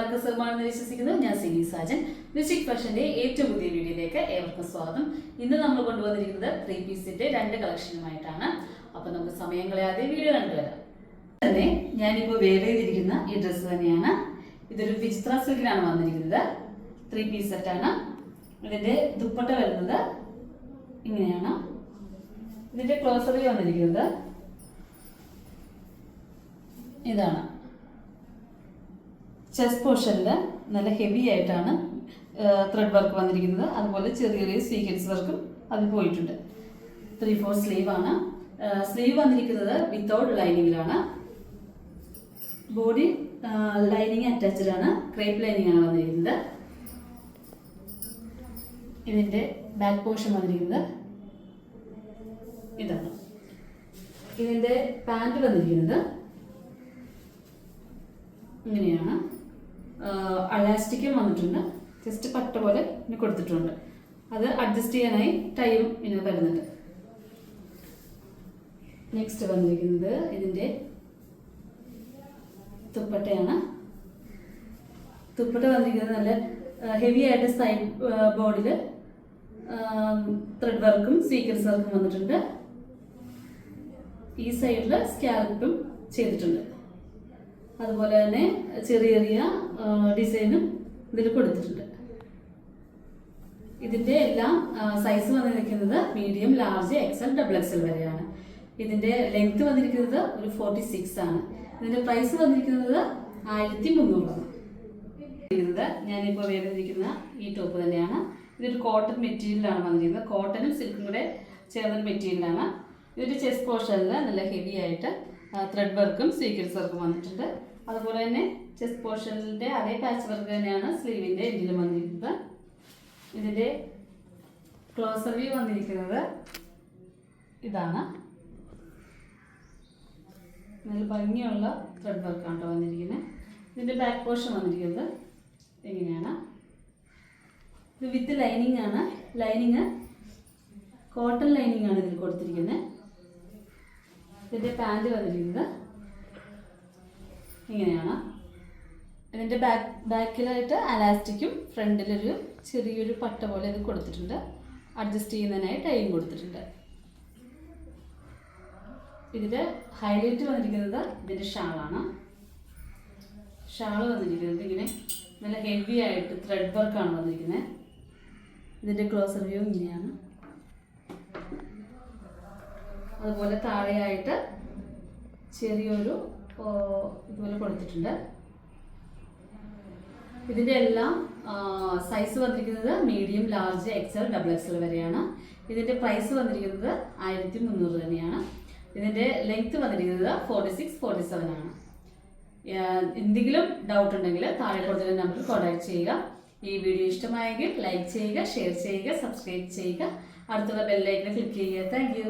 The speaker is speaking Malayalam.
എല്ലാവർക്കും സുഖമാണെന്ന് വിശ്വസിക്കുന്നു. ഞാൻ സിനി സാജൻ. മ്യൂസിക് ഫാഷന്റെ ഏറ്റവും പുതിയ വീഡിയോയിലേക്ക് ഏവർക്കും സ്വാഗതം. ഇന്ന് നമ്മൾ കൊണ്ടുവന്നിരിക്കുന്നത് 3 പീസിന്റെ 2 കളക്ഷനുമായിട്ടാണ്. അപ്പൊ നമുക്ക് സമയം കളയാതെ വീഡിയോ കണ്ടുവരാം. തന്നെ ഞാനിപ്പോൾ വെയർ ചെയ്തിരിക്കുന്ന ഈ ഡ്രസ്സ് തന്നെയാണ്. ഇതൊരു വിചിത്ര സിൽക്കിലാണ് വന്നിരിക്കുന്നത്. 3 പീസ് സെറ്റാണ്. ഇതിന്റെ ദുപ്പട്ട വരുന്നത് ഇങ്ങനെയാണ്. ഇതിന്റെ ക്ലോസറി വന്നിരിക്കുന്നത് ഇതാണ്. ചെസ്റ്റ് പോർഷനിൽ നല്ല ഹെവി ആയിട്ടാണ് ത്രെഡ് വർക്ക് വന്നിരിക്കുന്നത്. അതുപോലെ ചെറിയ ചെറിയ സീക്വൻസ് വർക്കും അതിൽ പോയിട്ടുണ്ട്. 3/4 സ്ലീവ് ആണ്. സ്ലീവ് വന്നിരിക്കുന്നത് വിത്തൗട്ട് ലൈനിങ്ങിലാണ്. ബോഡി ലൈനിങ് അറ്റാച്ച്ഡ് ആണ്. ക്രേപ്പ് ലൈനിങ് ആണ് വന്നിരിക്കുന്നത്. ഇതിൻ്റെ ബാക്ക് പോർഷൻ വന്നിരിക്കുന്നത് ഇതാണ്. ഇതിൻ്റെ പാൻറ് വന്നിരിക്കുന്നത് ഇങ്ങനെയാണ്. അലാസ്റ്റിക്കും വന്നിട്ടുണ്ട്. ജസ്റ്റ് പട്ട പോലെ ഇനി കൊടുത്തിട്ടുണ്ട്. അത് അഡ്ജസ്റ്റ് ചെയ്യാനായി ടൈം ഇങ്ങനെ വരുന്നുണ്ട്. നെക്സ്റ്റ് വന്നിരിക്കുന്നത് ഇതിൻ്റെ തുപ്പട്ടയാണ്. തുപ്പട്ട വന്നിരിക്കുന്നത് നല്ല ഹെവി ആയിട്ട് സൈഡ് ബോർഡിൽ ത്രെഡ് വർക്കും സീക്വൻസ് വർക്കും വന്നിട്ടുണ്ട്. ഈ സൈഡിൽ സ്കാൽപ്പും ചെയ്തിട്ടുണ്ട്. അതുപോലെ തന്നെ ചെറിയ ചെറിയ ഡിസൈനും ഇതിൽ കൊടുത്തിട്ടുണ്ട്. ഇതിൻ്റെ എല്ലാം സൈസ് വന്നിരിക്കുന്നത് മീഡിയം, ലാർജ്, എക്സൽ, XXL വരെയാണ്. ഇതിൻ്റെ ലെങ്ത് വന്നിരിക്കുന്നത് ഒരു 46 ആണ്. ഇതിൻ്റെ പ്രൈസ് വന്നിരിക്കുന്നത് 1300 ആണ്. ഞാനിപ്പോൾ വേണ്ടിയിരിക്കുന്ന ഈ ടോപ്പ് തന്നെയാണ്. ഇതൊരു കോട്ടൺ മെറ്റീരിയലാണ് വന്നിരിക്കുന്നത്. കോട്ടനും സിൽക്കും കൂടെ ചേർന്നൊരു മെറ്റീരിയലാണ്. ഇതിൻ്റെ ചെസ്റ്റ് പോർഷനിൽ നല്ല ഹെവി ആയിട്ട് ത്രെഡ് വർക്കും സീക്വൻസ് വർക്കും വന്നിട്ടുണ്ട്. അതുപോലെ തന്നെ ചെസ്റ്റ് പോർഷനിൻ്റെ അതേ പാച്ച് വർക്ക് തന്നെയാണ് സ്ലീവിൻ്റെ എൻഡിലും വന്നിരിക്കുന്നത്. ഇതിൻ്റെ ക്ലോസർ വ്യൂ വന്നിരിക്കുന്നത് ഇതാണ്. നല്ല ഭംഗിയുള്ള ത്രെഡ് വർക്കാണ് വന്നിരിക്കുന്നത്. ഇതിൻ്റെ ബാക്ക് പോർഷൻ വന്നിരിക്കുന്നത് എങ്ങനെയാണ്. ഇത് വിത്ത് ലൈനിങ് ആണ്. ലൈനിങ് കോട്ടൺ ലൈനിങ് ആണ് ഇതിൽ കൊടുത്തിരിക്കുന്നത്. ഇതിൻ്റെ പാൻറ് വന്നിരിക്കുന്നത് ഇങ്ങനെയാണ്. ഇതിൻ്റെ ബാക്കിലായിട്ട് അലാസ്റ്റിക്കും ഫ്രണ്ടിലൊരു ചെറിയൊരു പട്ട പോലെ ഇത് കൊടുത്തിട്ടുണ്ട്. അഡ്ജസ്റ്റ് ചെയ്യുന്നതിനായി ടൈം കൊടുത്തിട്ടുണ്ട്. ഇതിൻ്റെ ഹൈലൈറ്റ് വന്നിരിക്കുന്നത് ഇതിൻ്റെ ഷാളാണ്. ഷാള് വന്നിരിക്കുന്നത് ഇങ്ങനെ നല്ല ഹെവി ആയിട്ട് ത്രെഡ് വർക്കാണ് വന്നിരിക്കുന്നത്. ഇതിൻ്റെ ക്ലോസർ വ്യൂ ഇങ്ങനെയാണ്. അതുപോലെ താഴെയായിട്ട് ചെറിയൊരു ഇതുപോലെ കൊടുത്തിട്ടുണ്ട്. ഇതിൻ്റെ എല്ലാം സൈസ് വന്നിരിക്കുന്നത് മീഡിയം, ലാർജ്, XL, XXL വരെയാണ്. ഇതിൻ്റെ പ്രൈസ് വന്നിരിക്കുന്നത് 1300 തന്നെയാണ്. ഇതിൻ്റെ ലെങ്ത് വന്നിരിക്കുന്നത് 46, 47 ആണ്. എന്തെങ്കിലും ഡൗട്ട് ഉണ്ടെങ്കിൽ താഴെ കൊടുത്ത നമ്പറിൽ കോൺടാക്ട് ചെയ്യുക. ഈ വീഡിയോ ഇഷ്ടമായെങ്കിൽ ലൈക്ക് ചെയ്യുക, ഷെയർ ചെയ്യുക, സബ്സ്ക്രൈബ് ചെയ്യുക. അടുത്തുള്ള ബെൽ ഐക്കൺ ക്ലിക്ക് ചെയ്യുക. Thank you.